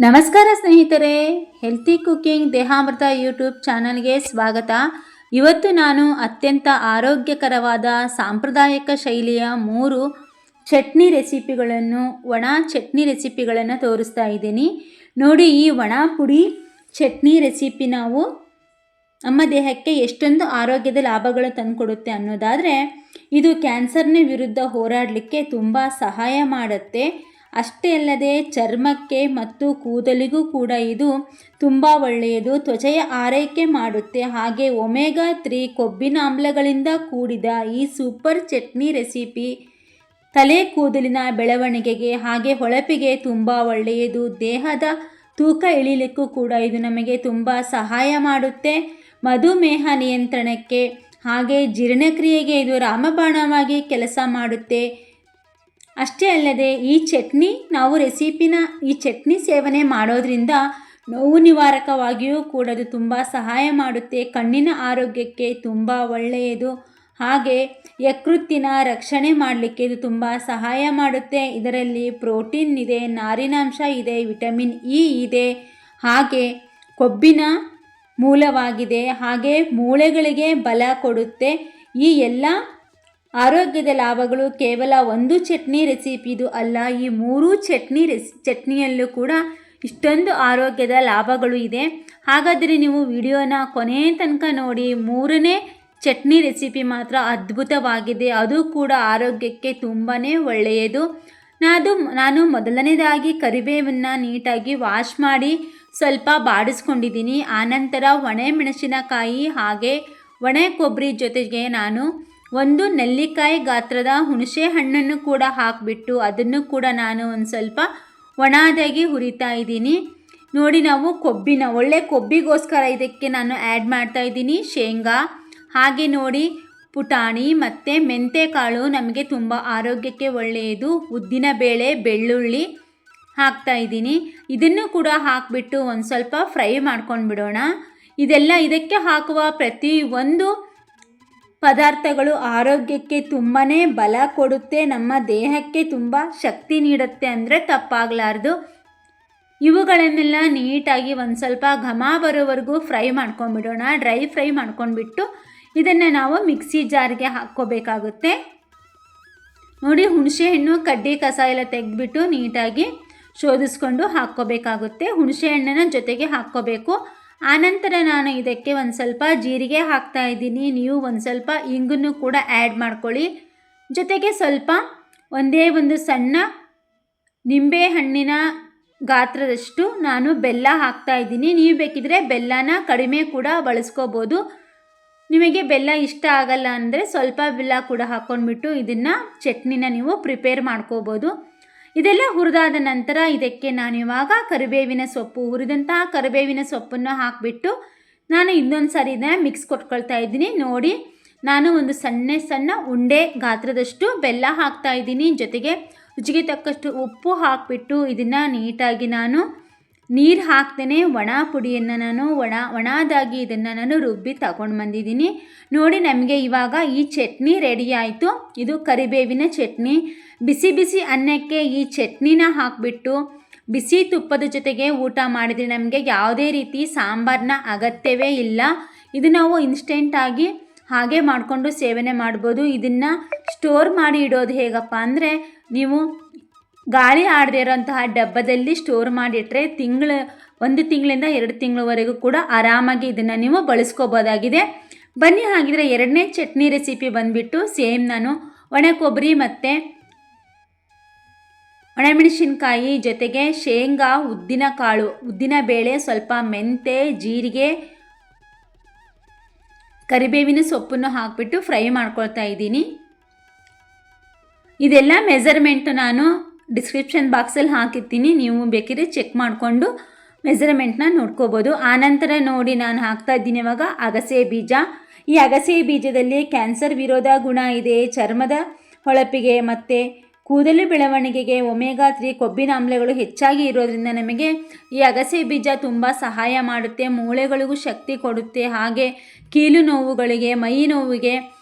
ನಮಸ್ಕಾರ ಸ್ನೇಹಿತರೆ, healthy cooking ದೇಹಾಮೃತ YouTube ಚಾನಲ್ಗೆ ಸ್ವಾಗತ. ಇವತ್ತು ನಾನು ಅತ್ಯಂತ ಆರೋಗ್ಯಕರವಾದ ಸಾಂಪ್ರದಾಯಿಕ ಶೈಲಿಯ 3 ಚಟ್ನಿ ರೆಸಿಪಿಗಳನ್ನು, ಒಣ ಚಟ್ನಿ ರೆಸಿಪಿಗಳನ್ನು ತೋರಿಸ್ತಾ ಇದ್ದೀನಿ. ನೋಡಿ, ಈ ಒಣ ಪುಡಿ ಚಟ್ನಿ ರೆಸಿಪಿ ನಾವು ನಮ್ಮ ದೇಹಕ್ಕೆ ಎಷ್ಟೊಂದು ಆರೋಗ್ಯದ ಲಾಭಗಳು ತಂದುಕೊಡುತ್ತೆ ಅನ್ನೋದಾದರೆ, ಇದು ಕ್ಯಾನ್ಸರ್ನ ವಿರುದ್ಧ ಹೋರಾಡಲಿಕ್ಕೆ ತುಂಬ ಸಹಾಯ ಮಾಡುತ್ತೆ. ಅಷ್ಟೇ ಅಲ್ಲದೆ ಚರ್ಮಕ್ಕೆ ಮತ್ತು ಕೂದಲಿಗೂ ಕೂಡ ಇದು ತುಂಬ ಒಳ್ಳೆಯದು. ತ್ವಚೆಯ ಆರೈಕೆ ಮಾಡುತ್ತೆ. ಹಾಗೆ ಒಮೆಗಾ 3 ಕೊಬ್ಬಿನ ಆಮ್ಲಗಳಿಂದ ಕೂಡಿದ ಈ ಸೂಪರ್ ಚಟ್ನಿ ರೆಸಿಪಿ ತಲೆ ಕೂದಲಿನ ಬೆಳವಣಿಗೆಗೆ ಹಾಗೆ ಹೊಳಪಿಗೆ ತುಂಬ ಒಳ್ಳೆಯದು. ದೇಹದ ತೂಕ ಇಳಿಲಿಕ್ಕೂ ಕೂಡ ಇದು ನಮಗೆ ತುಂಬ ಸಹಾಯ ಮಾಡುತ್ತೆ. ಮಧುಮೇಹ ನಿಯಂತ್ರಣಕ್ಕೆ ಹಾಗೆ ಜೀರ್ಣಕ್ರಿಯೆಗೆ ಇದು ರಾಮಬಾಣವಾಗಿ ಕೆಲಸ ಮಾಡುತ್ತೆ. ಅಷ್ಟೇ ಅಲ್ಲದೆ ಈ ಚಟ್ನಿ ಸೇವನೆ ಮಾಡೋದ್ರಿಂದ ನೋವು ನಿವಾರಕವಾಗಿಯೂ ಕೂಡ ಇದು ತುಂಬ ಸಹಾಯ ಮಾಡುತ್ತೆ. ಕಣ್ಣಿನ ಆರೋಗ್ಯಕ್ಕೆ ತುಂಬ ಒಳ್ಳೆಯದು. ಹಾಗೆ ಯಕೃತ್ತಿನ ರಕ್ಷಣೆ ಮಾಡಲಿಕ್ಕೆ ಇದು ತುಂಬ ಸಹಾಯ ಮಾಡುತ್ತೆ. ಇದರಲ್ಲಿ ಪ್ರೋಟೀನ್ ಇದೆ, ನಾರಿನಾಂಶ ಇದೆ, ವಿಟಮಿನ್ ಇ ಇದೆ, ಹಾಗೆ ಕೊಬ್ಬಿನ ಮೂಲವಾಗಿದೆ, ಹಾಗೆ ಮೂಳೆಗಳಿಗೆ ಬಲ ಕೊಡುತ್ತೆ. ಈ ಎಲ್ಲ ಆರೋಗ್ಯದ ಲಾಭಗಳು ಕೇವಲ ಒಂದು ಚಟ್ನಿ ರೆಸಿಪಿದು ಅಲ್ಲ, ಈ 3 ಚಟ್ನಿಯಲ್ಲೂ ಕೂಡ ಇಷ್ಟೊಂದು ಆರೋಗ್ಯದ ಲಾಭಗಳು ಇದೆ. ಹಾಗಾದರೆ ನೀವು ವಿಡಿಯೋನ ಕೊನೆಯ ತನಕ ನೋಡಿ. 3ನೇ ಚಟ್ನಿ ರೆಸಿಪಿ ಮಾತ್ರ ಅದ್ಭುತವಾಗಿದೆ, ಅದು ಕೂಡ ಆರೋಗ್ಯಕ್ಕೆ ತುಂಬಾ ಒಳ್ಳೆಯದು. ನಾನು ಮೊದಲನೇದಾಗಿ ಕರಿಬೇವನ್ನು ನೀಟಾಗಿ ವಾಶ್ ಮಾಡಿ ಸ್ವಲ್ಪ ಬಾಡಿಸ್ಕೊಂಡಿದ್ದೀನಿ. ಆನಂತರ ಒಣ ಮೆಣಸಿನಕಾಯಿ ಹಾಗೆ ಒಣ ಕೊಬ್ಬರಿ ಜೊತೆಗೆ ನಾನು 1 ನೆಲ್ಲಿಕಾಯಿ ಗಾತ್ರದ ಹುಣಸೆ ಹಣ್ಣನ್ನು ಕೂಡ ಹಾಕಿಬಿಟ್ಟು ಅದನ್ನು ಕೂಡ ನಾನು ಒಂದು ಸ್ವಲ್ಪ ಒಣದಾಗಿ ಹುರಿತಾ ಇದ್ದೀನಿ. ನೋಡಿ, ನಾವು ಒಳ್ಳೆ ಕೊಬ್ಬಿಗೋಸ್ಕರ ಇದಕ್ಕೆ ನಾನು ಆ್ಯಡ್ ಮಾಡ್ತಾ ಇದ್ದೀನಿ ಶೇಂಗಾ, ಹಾಗೆ ನೋಡಿ ಪುಟಾಣಿ ಮತ್ತು ಮೆಂತೆಕಾಳು ನಮಗೆ ತುಂಬ ಆರೋಗ್ಯಕ್ಕೆ ಒಳ್ಳೆಯದು. ಉದ್ದಿನ ಬೇಳೆ, ಬೆಳ್ಳುಳ್ಳಿ ಹಾಕ್ತಾ ಇದ್ದೀನಿ. ಇದನ್ನು ಕೂಡ ಹಾಕಿಬಿಟ್ಟು ಒಂದು ಸ್ವಲ್ಪ ಫ್ರೈ ಮಾಡ್ಕೊಂಡು ಬಿಡೋಣ. ಇದಕ್ಕೆ ಹಾಕುವ ಪ್ರತಿಯೊಂದು ಪದಾರ್ಥಗಳು ಆರೋಗ್ಯಕ್ಕೆ ತುಂಬಾ ಬಲ ಕೊಡುತ್ತೆ, ನಮ್ಮ ದೇಹಕ್ಕೆ ತುಂಬ ಶಕ್ತಿ ನೀಡುತ್ತೆ ಅಂದರೆ ತಪ್ಪಾಗಲಾರ್ದು. ಇವುಗಳನ್ನೆಲ್ಲ ನೀಟಾಗಿ ಒಂದು ಸ್ವಲ್ಪ ಘಮ ಬರೋವರೆಗೂ ಫ್ರೈ ಮಾಡ್ಕೊಂಡ್ಬಿಡೋಣ. ಡ್ರೈ ಫ್ರೈ ಮಾಡ್ಕೊಂಡ್ಬಿಟ್ಟು ಇದನ್ನು ನಾವು ಮಿಕ್ಸಿ ಜಾರ್ಗೆ ಹಾಕ್ಕೋಬೇಕಾಗುತ್ತೆ. ನೋಡಿ, ಹುಣಸೆ ಹಣ್ಣು ಕಡ್ಡಿ ಕಸ ಎಲ್ಲ ತೆಗೆದ್ಬಿಟ್ಟು ನೀಟಾಗಿ ಶೋಧಿಸ್ಕೊಂಡು ಹಾಕ್ಕೋಬೇಕಾಗುತ್ತೆ. ಹುಣಸೆ ಹಣ್ಣನ್ನು ಜೊತೆಗೆ ಹಾಕ್ಕೋಬೇಕು. ಆನಂತರ ನಾನು ಇದಕ್ಕೆ ಒಂದು ಸ್ವಲ್ಪ ಜೀರಿಗೆ ಹಾಕ್ತಾ ಇದ್ದೀನಿ. ನೀವು ಒಂದು ಸ್ವಲ್ಪ ಇಂಗನ್ನು ಕೂಡ ಆ್ಯಡ್ ಮಾಡ್ಕೊಳ್ಳಿ. ಜೊತೆಗೆ ಸ್ವಲ್ಪ ಒಂದೇ ಒಂದು ಸಣ್ಣ ನಿಂಬೆ ಹಣ್ಣಿನ ಗಾತ್ರದಷ್ಟು ನಾನು ಬೆಲ್ಲ ಹಾಕ್ತಾ ಇದ್ದೀನಿ. ನೀವು ಬೇಕಿದ್ರೆ ಬೆಲ್ಲನ ಕಡಿಮೆ ಕೂಡ ಬಳಸ್ಕೋಬೋದು. ನಿಮಗೆ ಬೆಲ್ಲ ಇಷ್ಟ ಆಗಲ್ಲ ಅಂದರೆ ಸ್ವಲ್ಪ ಬೆಲ್ಲ ಕೂಡ ಹಾಕ್ಕೊಂಡ್ಬಿಟ್ಟು ಇದನ್ನು ಚಟ್ನಿನ ನೀವು ಪ್ರಿಪೇರ್ ಮಾಡ್ಕೋಬೋದು. ಇದೆಲ್ಲ ಹುರಿದಾದ ನಂತರ ಇದಕ್ಕೆ ನಾನಿವಾಗ ಹುರಿದಂತಹ ಕರಿಬೇವಿನ ಸೊಪ್ಪನ್ನು ಹಾಕಿಬಿಟ್ಟು ನಾನು ಇನ್ನೊಂದು ಸಾರಿ ಇದನ್ನು ಮಿಕ್ಸ್ ಕೊಟ್ಕೊಳ್ತಾ ಇದ್ದೀನಿ. ನೋಡಿ, ನಾನು ಒಂದು ಸಣ್ಣ ಉಂಡೆ ಗಾತ್ರದಷ್ಟು ಬೆಲ್ಲ ಹಾಕ್ತಾ ಇದ್ದೀನಿ. ಜೊತೆಗೆ ರುಚಿಗೆ ತಕ್ಕಷ್ಟು ಉಪ್ಪು ಹಾಕಿಬಿಟ್ಟು ಇದನ್ನು ನೀಟಾಗಿ ನಾನು ನೀರು ಹಾಕ್ತೇನೆ ಒಣ ಪುಡಿಯನ್ನು ಒಣದಾಗಿ ಇದನ್ನು ನಾನು ರುಬ್ಬಿ ತಗೊಂಡು ಬಂದಿದ್ದೀನಿ. ನೋಡಿ, ನಮಗೆ ಇವಾಗ ಈ ಚಟ್ನಿ ರೆಡಿ ಆಯಿತು. ಇದು ಕರಿಬೇವಿನ ಚಟ್ನಿ. ಬಿಸಿ ಅನ್ನಕ್ಕೆ ಈ ಚಟ್ನಿನ ಹಾಕಿಬಿಟ್ಟು ಬಿಸಿ ತುಪ್ಪದ ಜೊತೆಗೆ ಊಟ ಮಾಡಿದರೆ ನಮಗೆ ಯಾವುದೇ ರೀತಿ ಸಾಂಬಾರಿನ ಅಗತ್ಯವೇ ಇಲ್ಲ. ಇದು ನಾವು ಇನ್ಸ್ಟೆಂಟಾಗಿ ಹಾಗೆ ಮಾಡಿಕೊಂಡು ಸೇವನೆ ಮಾಡ್ಬೋದು. ಇದನ್ನು ಸ್ಟೋರ್ ಮಾಡಿ ಇಡೋದು ಹೇಗಪ್ಪ ಅಂದರೆ, ನೀವು ಗಾಳಿ ಆಡದೇ ಇರೋಂತಹ ಡಬ್ಬದಲ್ಲಿ ಸ್ಟೋರ್ ಮಾಡಿಟ್ರೆ 1 ತಿಂಗಳಿಂದ 2 ತಿಂಗಳವರೆಗೂ ಕೂಡ ಆರಾಮಾಗಿ ಇದನ್ನು ನೀವು ಬಳಸ್ಕೋಬೋದಾಗಿದೆ. ಬನ್ನಿ, ಹಾಗಿದ್ರೆ 2ನೇ ಚಟ್ನಿ ರೆಸಿಪಿ ಬಂದುಬಿಟ್ಟು ಸೇಮ್ ನಾನು ಒಣ ಕೊಬ್ಬರಿ ಮತ್ತು ಒಣಮೆಣಸಿನ್ಕಾಯಿ ಜೊತೆಗೆ ಶೇಂಗಾ, ಉದ್ದಿನ ಬೇಳೆ, ಸ್ವಲ್ಪ ಮೆಂತೆ, ಜೀರಿಗೆ, ಕರಿಬೇವಿನ ಸೊಪ್ಪನ್ನು ಹಾಕಿಬಿಟ್ಟು ಫ್ರೈ ಮಾಡ್ಕೊಳ್ತಾ ಇದ್ದೀನಿ. ಇದೆಲ್ಲ ಮೆಜರ್ಮೆಂಟು ನಾನು ಡಿಸ್ಕ್ರಿಪ್ಷನ್ ಬಾಕ್ಸಲ್ಲಿ ಹಾಕಿರ್ತೀನಿ. ನೀವು ಬೇಕಿದ್ರೆ ಚೆಕ್ ಮಾಡಿಕೊಂಡು ಮೆಜರ್ಮೆಂಟ್ನ ನೋಡ್ಕೋಬೋದು. ಆನಂತರ ನೋಡಿ, ನಾನು ಹಾಕ್ತಾ ಇದ್ದೀನಿ ಇವಾಗ ಅಗಸೆ ಬೀಜ. ಈ ಅಗಸೆ ಬೀಜದಲ್ಲಿ ಕ್ಯಾನ್ಸರ್ ವಿರೋಧ ಗುಣ ಇದೆ. ಚರ್ಮದ ಹೊಳಪಿಗೆ ಮತ್ತು ಕೂದಲು ಬೆಳವಣಿಗೆಗೆ ಒಮೆಗಾ 3 ಕೊಬ್ಬಿನ ಆಮ್ಲಗಳು ಹೆಚ್ಚಾಗಿ ಇರೋದ್ರಿಂದ ನಮಗೆ ಈ ಅಗಸೆ ಬೀಜ ತುಂಬ ಸಹಾಯ ಮಾಡುತ್ತೆ. ಮೂಳೆಗಳಿಗೂ ಶಕ್ತಿ ಕೊಡುತ್ತೆ. ಹಾಗೆ ಕೀಲು ನೋವುಗಳಿಗೆ, ಮೈ ನೋವಿಗೆ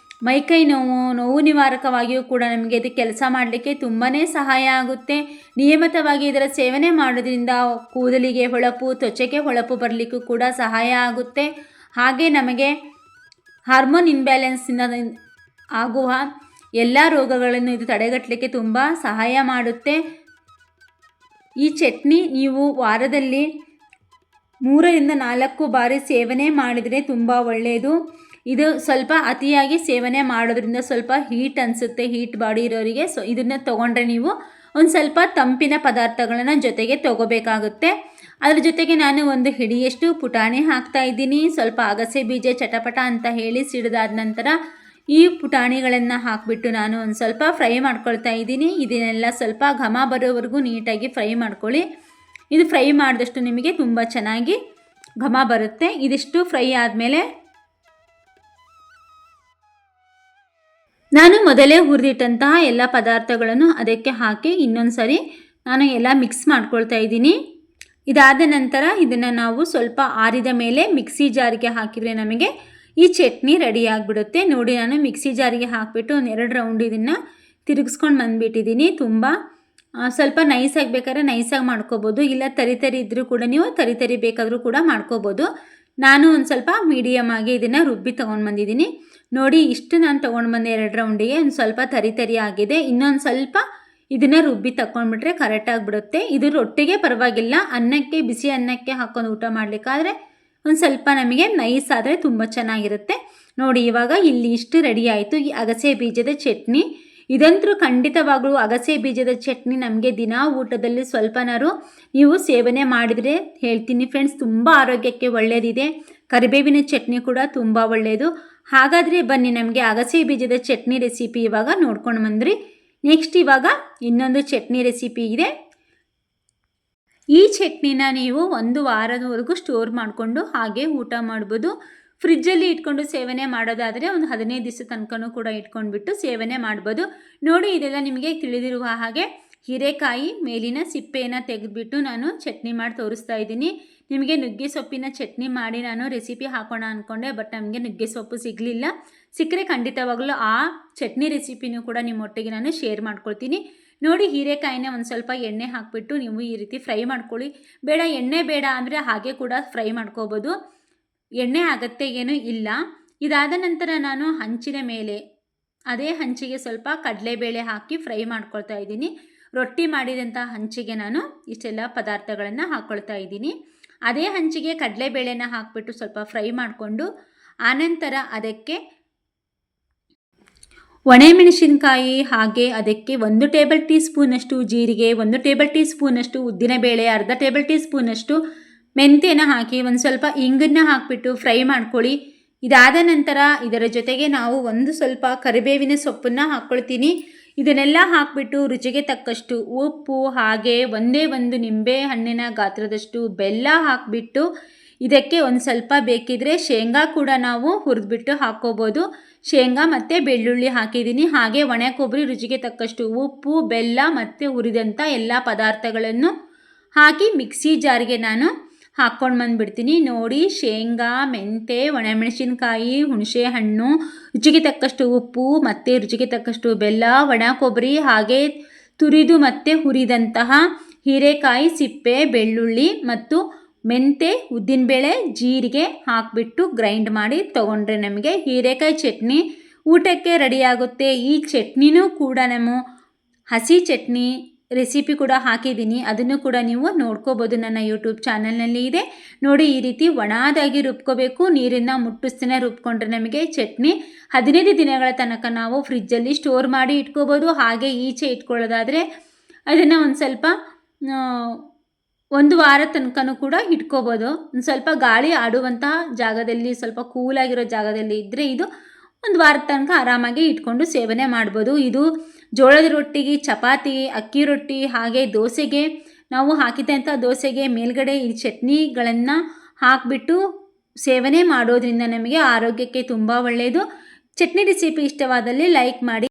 ಮೈಕೈ ನೋವು ನಿವಾರಕವಾಗಿಯೂ ಕೂಡ ನಮಗೆ ಇದು ಕೆಲಸ ಮಾಡಲಿಕ್ಕೆ ತುಂಬಾ ಸಹಾಯ ಆಗುತ್ತೆ. ನಿಯಮಿತವಾಗಿ ಇದರ ಸೇವನೆ ಮಾಡೋದ್ರಿಂದ ಕೂದಲಿಗೆ ಹೊಳಪು, ತ್ವಚೆಗೆ ಹೊಳಪು ಬರಲಿಕ್ಕೂ ಕೂಡ ಸಹಾಯ ಆಗುತ್ತೆ. ಹಾಗೆ ನಮಗೆ ಹಾರ್ಮೋನ್ ಇನ್ಬ್ಯಾಲೆನ್ಸಿಂದ ಆಗುವ ಎಲ್ಲ ರೋಗಗಳನ್ನು ಇದು ತಡೆಗಟ್ಟಲಿಕ್ಕೆ ತುಂಬ ಸಹಾಯ ಮಾಡುತ್ತೆ. ಈ ಚಟ್ನಿ ನೀವು ವಾರದಲ್ಲಿ 3 ರಿಂದ 4 ಬಾರಿ ಸೇವನೆ ಮಾಡಿದರೆ ತುಂಬ ಒಳ್ಳೆಯದು. ಇದು ಸ್ವಲ್ಪ ಅತಿಯಾಗಿ ಸೇವನೆ ಮಾಡೋದ್ರಿಂದ ಸ್ವಲ್ಪ ಹೀಟ್ ಅನಿಸುತ್ತೆ, ಹೀಟ್ ಬಾಡಿ ಇರೋರಿಗೆ. ಇದನ್ನು ತೊಗೊಂಡ್ರೆ ನೀವು ಒಂದು ಸ್ವಲ್ಪ ತಂಪಿನ ಪದಾರ್ಥಗಳನ್ನು ಜೊತೆಗೆ ತೊಗೋಬೇಕಾಗುತ್ತೆ. ಅದ್ರ ಜೊತೆಗೆ ನಾನು 1 ಹಿಡಿಯಷ್ಟು ಪುಟಾಣಿ ಹಾಕ್ತಾ ಇದ್ದೀನಿ. ಸ್ವಲ್ಪ ಅಗಸೆ ಬೀಜ ಚಟಪಟ ಅಂತ ಹೇಳಿ ಸಿಡಿದಾದ ನಂತರ ಈ ಪುಟಾಣಿಗಳನ್ನು ಹಾಕಿಬಿಟ್ಟು ನಾನು ಒಂದು ಸ್ವಲ್ಪ ಫ್ರೈ ಮಾಡ್ಕೊಳ್ತಾ ಇದ್ದೀನಿ. ಇದನ್ನೆಲ್ಲ ಸ್ವಲ್ಪ ಘಮ ಬರೋವರೆಗೂ ನೀಟಾಗಿ ಫ್ರೈ ಮಾಡ್ಕೊಳ್ಳಿ. ಇದು ಫ್ರೈ ಮಾಡಿದಷ್ಟು ನಿಮಗೆ ತುಂಬ ಚೆನ್ನಾಗಿ ಘಮ ಬರುತ್ತೆ. ಇದಿಷ್ಟು ಫ್ರೈ ಆದಮೇಲೆ ನಾನು ಮೊದಲೇ ಹುರಿದಿಟ್ಟಂತಹ ಎಲ್ಲ ಪದಾರ್ಥಗಳನ್ನು ಅದಕ್ಕೆ ಹಾಕಿ ಇನ್ನೊಂದು ಸರಿ ನಾನು ಎಲ್ಲ ಮಿಕ್ಸ್ ಮಾಡ್ಕೊಳ್ತಾ ಇದ್ದೀನಿ. ಇದಾದ ನಂತರ ಇದನ್ನು ನಾವು ಸ್ವಲ್ಪ ಆರಿದ ಮೇಲೆ ಮಿಕ್ಸಿ ಜಾರಿಗೆ ಹಾಕಿದರೆ ನಮಗೆ ಈ ಚಟ್ನಿ ರೆಡಿ ಆಗಿಬಿಡುತ್ತೆ. ನೋಡಿ, ನಾನು ಮಿಕ್ಸಿ ಜಾರಿಗೆ ಹಾಕಿಬಿಟ್ಟು 2 ರೌಂಡ್ ಇದನ್ನು ತಿರುಗಿಸ್ಕೊಂಡು ಬಂದುಬಿಟ್ಟಿದ್ದೀನಿ. ತುಂಬ ಸ್ವಲ್ಪ ನೈಸಾಗಿ ಬೇಕಾದ್ರೆ ನೈಸಾಗಿ ಮಾಡ್ಕೋಬೋದು, ಇಲ್ಲ ತರಿ ಇದ್ದರೂ ಕೂಡ ನೀವು ತರಿ ಬೇಕಾದರೂ ಕೂಡ ಮಾಡ್ಕೋಬೋದು. ನಾನು ಒಂದು ಸ್ವಲ್ಪ ಮೀಡಿಯಮ್ ಆಗಿ ಇದನ್ನು ರುಬ್ಬಿ ತೊಗೊಂಡು ಬಂದಿದ್ದೀನಿ. ನೋಡಿ, ಇಷ್ಟು ನಾನು ತೊಗೊಂಡು ಬಂದೆ 2 ರೌಂಡಿಗೆ. ಒಂದು ಸ್ವಲ್ಪ ತರಿ ಆಗಿದೆ. ಇನ್ನೊಂದು ಸ್ವಲ್ಪ ಇದನ್ನು ರುಬ್ಬಿ ತಗೊಂಡ್ಬಿಟ್ರೆ ಕರೆಕ್ಟಾಗಿಬಿಡುತ್ತೆ. ಇದು ರೊಟ್ಟಿಗೆ ಪರವಾಗಿಲ್ಲ, ಅನ್ನಕ್ಕೆ, ಬಿಸಿ ಅನ್ನಕ್ಕೆ ಹಾಕ್ಕೊಂಡು ಊಟ ಮಾಡಲಿಕ್ಕಾದ್ರೆ ಒಂದು ಸ್ವಲ್ಪ ನಮಗೆ ನೈಸ್ ಆದರೆ ತುಂಬ ಚೆನ್ನಾಗಿರುತ್ತೆ. ನೋಡಿ, ಇವಾಗ ಇಲ್ಲಿ ಇಷ್ಟು ರೆಡಿ ಆಯಿತು ಈ ಅಗಸೆ ಬೀಜದ ಚಟ್ನಿ. ಇದಂತೂ ಖಂಡಿತವಾಗಲೂ ಅಗಸೆ ಬೀಜದ ಚಟ್ನಿ ನಮಗೆ ದಿನ ಊಟದಲ್ಲಿ ಸ್ವಲ್ಪನಾರು ನೀವು ಸೇವನೆ ಮಾಡಿದರೆ ಹೇಳ್ತೀನಿ ಫ್ರೆಂಡ್ಸ್, ತುಂಬ ಆರೋಗ್ಯಕ್ಕೆ ಒಳ್ಳೆಯದಿದೆ. ಕರಿಬೇವಿನ ಚಟ್ನಿ ಕೂಡ ತುಂಬ ಒಳ್ಳೆಯದು. ಹಾಗಾದರೆ ಬನ್ನಿ, ನಮಗೆ ಅಗಸೆ ಬೀಜದ ಚಟ್ನಿ ರೆಸಿಪಿ ಇವಾಗ ನೋಡ್ಕೊಂಡು ಬಂದ್ರಿ. ನೆಕ್ಸ್ಟ್ ಇವಾಗ ಇನ್ನೊಂದು ಚಟ್ನಿ ರೆಸಿಪಿ ಇದೆ. ಈ ಚಟ್ನಿನ ನೀವು 1 ವಾರದವರೆಗೂ ಸ್ಟೋರ್ ಮಾಡಿಕೊಂಡು ಹಾಗೆ ಊಟ ಮಾಡ್ಬೋದು. ಫ್ರಿಜ್ಜಲ್ಲಿ ಇಟ್ಕೊಂಡು ಸೇವನೆ ಮಾಡೋದಾದರೆ ಒಂದು 15 ದಿವಸ ತನಕನೂ ಕೂಡ ಇಟ್ಕೊಂಡ್ಬಿಟ್ಟು ಸೇವನೆ ಮಾಡ್ಬೋದು. ನೋಡಿ, ಇದೆಲ್ಲ ನಿಮಗೆ ತಿಳಿದಿರುವ ಹಾಗೆ ಹೀರೆಕಾಯಿ ಮೇಲಿನ ಸಿಪ್ಪೆಯನ್ನು ತೆಗೆದುಬಿಟ್ಟು ನಾನು ಚಟ್ನಿ ಮಾಡಿ ತೋರಿಸ್ತಾ ಇದ್ದೀನಿ. ನಿಮಗೆ ನುಗ್ಗೆ ಸೊಪ್ಪಿನ ಚಟ್ನಿ ಮಾಡಿ ನಾನು ರೆಸಿಪಿ ಹಾಕೋಣ ಅಂದ್ಕೊಂಡೆ, ಬಟ್ ನಮಗೆ ನುಗ್ಗೆ ಸೊಪ್ಪು ಸಿಗಲಿಲ್ಲ. ಸಿಕ್ಕರೆ ಖಂಡಿತವಾಗಲೂ ಆ ಚಟ್ನಿ ರೆಸಿಪಿನೂ ಕೂಡ ನಿಮ್ಮೊಟ್ಟಿಗೆ ನಾನು ಶೇರ್ ಮಾಡ್ಕೊಳ್ತೀನಿ. ನೋಡಿ, ಹೀರೆಕಾಯಿನ ಒಂದು ಸ್ವಲ್ಪ ಎಣ್ಣೆ ಹಾಕಿಬಿಟ್ಟು ನೀವು ಈ ರೀತಿ ಫ್ರೈ ಮಾಡ್ಕೊಳ್ಳಿ. ಬೇಡ ಎಣ್ಣೆ ಬೇಡ ಅಂದರೆ ಹಾಗೆ ಕೂಡ ಫ್ರೈ ಮಾಡ್ಕೋಬೋದು, ಎಣ್ಣೆ ಅಗತ್ಯ ಏನೂ ಇಲ್ಲ. ಇದಾದ ನಂತರ ನಾನು ಹಂಚಿನ ಮೇಲೆ ಅದೇ ಹಂಚಿಗೆ ಸ್ವಲ್ಪ ಕಡಲೆಬೇಳೆ ಹಾಕಿ ಫ್ರೈ ಮಾಡ್ಕೊಳ್ತಾ ಇದ್ದೀನಿ. ರೊಟ್ಟಿ ಮಾಡಿದಂಥ ಹಂಚಿಗೆ ನಾನು ಇಷ್ಟೆಲ್ಲ ಪದಾರ್ಥಗಳನ್ನು ಹಾಕ್ಕೊಳ್ತಾ ಇದ್ದೀನಿ. ಅದೇ ಹಂಚಿಗೆ ಕಡಲೆಬೇಳೆನ ಹಾಕಿಬಿಟ್ಟು ಸ್ವಲ್ಪ ಫ್ರೈ ಮಾಡಿಕೊಂಡು ಆನಂತರ ಅದಕ್ಕೆ ಒಣಮೆಣಸಿನಕಾಯಿ, ಹಾಗೆ ಅದಕ್ಕೆ 1 ಟೇಬಲ್ ಟೀ ಸ್ಪೂನಷ್ಟು ಜೀರಿಗೆ, 1 ಟೇಬಲ್ ಟೀ ಸ್ಪೂನಷ್ಟು ಉದ್ದಿನಬೇಳೆ, ಅರ್ಧ ಟೇಬಲ್ ಟೀ ಸ್ಪೂನಷ್ಟು ಮೆಂತ್ಯನ ಹಾಕಿ ಒಂದು ಸ್ವಲ್ಪ ಇಂಗನ್ನು ಹಾಕಿಬಿಟ್ಟು ಫ್ರೈ ಮಾಡ್ಕೊಳ್ಳಿ. ಇದಾದ ನಂತರ ಇದರ ಜೊತೆಗೆ ನಾವು ಒಂದು ಸ್ವಲ್ಪ ಕರಿಬೇವಿನ ಸೊಪ್ಪನ್ನು ಹಾಕ್ಕೊಳ್ತೀನಿ. ಇದನ್ನೆಲ್ಲ ಹಾಕಿಬಿಟ್ಟು ರುಚಿಗೆ ತಕ್ಕಷ್ಟು ಉಪ್ಪು, ಹಾಗೆ ಒಂದೇ ಒಂದು ನಿಂಬೆ ಹಣ್ಣಿನ ಗಾತ್ರದಷ್ಟು ಬೆಲ್ಲ ಹಾಕಿಬಿಟ್ಟು ಇದಕ್ಕೆ ಒಂದು ಸ್ವಲ್ಪ ಬೇಕಿದ್ರೆ ಶೇಂಗಾ ಕೂಡ ನಾವು ಹುರಿದ್ಬಿಟ್ಟು ಹಾಕ್ಕೋಬೋದು. ಶೇಂಗಾ ಮತ್ತು ಬೆಳ್ಳುಳ್ಳಿ ಹಾಕಿದ್ದೀನಿ. ಹಾಗೆ ಒಣ ಕೊಬ್ಬರಿ, ರುಚಿಗೆ ತಕ್ಕಷ್ಟು ಉಪ್ಪು, ಬೆಲ್ಲ ಮತ್ತು ಹುರಿದಂಥ ಎಲ್ಲ ಪದಾರ್ಥಗಳನ್ನು ಹಾಕಿ ಮಿಕ್ಸಿ ಜಾರಿಗೆ ನಾನು ಹಾಕ್ಕೊಂಡು ಬಂದುಬಿಡ್ತೀನಿ. ನೋಡಿ, ಶೇಂಗಾ, ಮೆಂತೆ, ಒಣಮೆಣಸಿನ್ಕಾಯಿ, ಹುಣಸೆ ಹಣ್ಣು, ರುಚಿಗೆ ತಕ್ಕಷ್ಟು ಉಪ್ಪು ಮತ್ತು ರುಚಿಗೆ ತಕ್ಕಷ್ಟು ಬೆಲ್ಲ, ಒಣ ಕೊಬ್ಬರಿ, ಹಾಗೆ ತುರಿದು ಮತ್ತು ಹುರಿದಂತಹ ಹೀರೆಕಾಯಿ ಸಿಪ್ಪೆ, ಬೆಳ್ಳುಳ್ಳಿ ಮತ್ತು ಮೆಂತೆ, ಉದ್ದಿನಬೇಳೆ, ಜೀರಿಗೆ ಹಾಕಿಬಿಟ್ಟು ಗ್ರೈಂಡ್ ಮಾಡಿ ತೊಗೊಂಡ್ರೆ ನಮಗೆ ಹೀರೆಕಾಯಿ ಚಟ್ನಿ ಊಟಕ್ಕೆ ರೆಡಿಯಾಗುತ್ತೆ. ಈ ಚಟ್ನಿನೂ ಕೂಡ ನಾನು ಹಸಿ ಚಟ್ನಿ ರೆಸಿಪಿ ಕೂಡ ಹಾಕಿದ್ದೀನಿ, ಅದನ್ನು ಕೂಡ ನೀವು ನೋಡ್ಕೋಬೋದು, ನನ್ನ ಯೂಟ್ಯೂಬ್ ಚಾನಲ್ನಲ್ಲಿ ಇದೆ ನೋಡಿ. ಈ ರೀತಿ ಒಣದಾಗಿ ರುಬ್ಕೋಬೇಕು, ನೀರನ್ನು ಮುಟ್ಟಿಸ್ತೇನೆ ರುಬ್ಕೊಂಡ್ರೆ ನಮಗೆ ಚಟ್ನಿ 15 ದಿನಗಳ ತನಕ ನಾವು ಫ್ರಿಜ್ಜಲ್ಲಿ ಸ್ಟೋರ್ ಮಾಡಿ ಇಟ್ಕೋಬೋದು. ಹಾಗೆ ಈಚೆ ಇಟ್ಕೊಳ್ಳೋದಾದರೆ ಅದನ್ನು ಒಂದು ಸ್ವಲ್ಪ 1 ವಾರ ತನಕನೂ ಕೂಡ ಇಟ್ಕೋಬೋದು. ಒಂದು ಸ್ವಲ್ಪ ಗಾಳಿ ಆಡುವಂತಹ ಜಾಗದಲ್ಲಿ, ಸ್ವಲ್ಪ ಕೂಲಾಗಿರೋ ಜಾಗದಲ್ಲಿ ಇದ್ದರೆ ಇದು 1 ವಾರದ ತನಕ ಆರಾಮಾಗಿ ಇಟ್ಕೊಂಡು ಸೇವನೆ ಮಾಡ್ಬೋದು. ಇದು ಜೋಳದ ರೊಟ್ಟಿಗೆ, ಚಪಾತಿ, ಅಕ್ಕಿ ರೊಟ್ಟಿ, ಹಾಗೆ ದೋಸೆಗೆ ನಾವು ಹಾಕಿದಂಥ ದೋಸೆಗೆ ಮೇಲ್ಗಡೆ ಈ ಚಟ್ನಿಗಳನ್ನು ಹಾಕಿಬಿಟ್ಟು ಸೇವನೆ ಮಾಡೋದ್ರಿಂದ ನಮಗೆ ಆರೋಗ್ಯಕ್ಕೆ ತುಂಬ ಒಳ್ಳೆಯದು. ಚಟ್ನಿ ರೆಸಿಪಿ ಇಷ್ಟವಾದಲ್ಲಿ ಲೈಕ್ ಮಾಡಿ.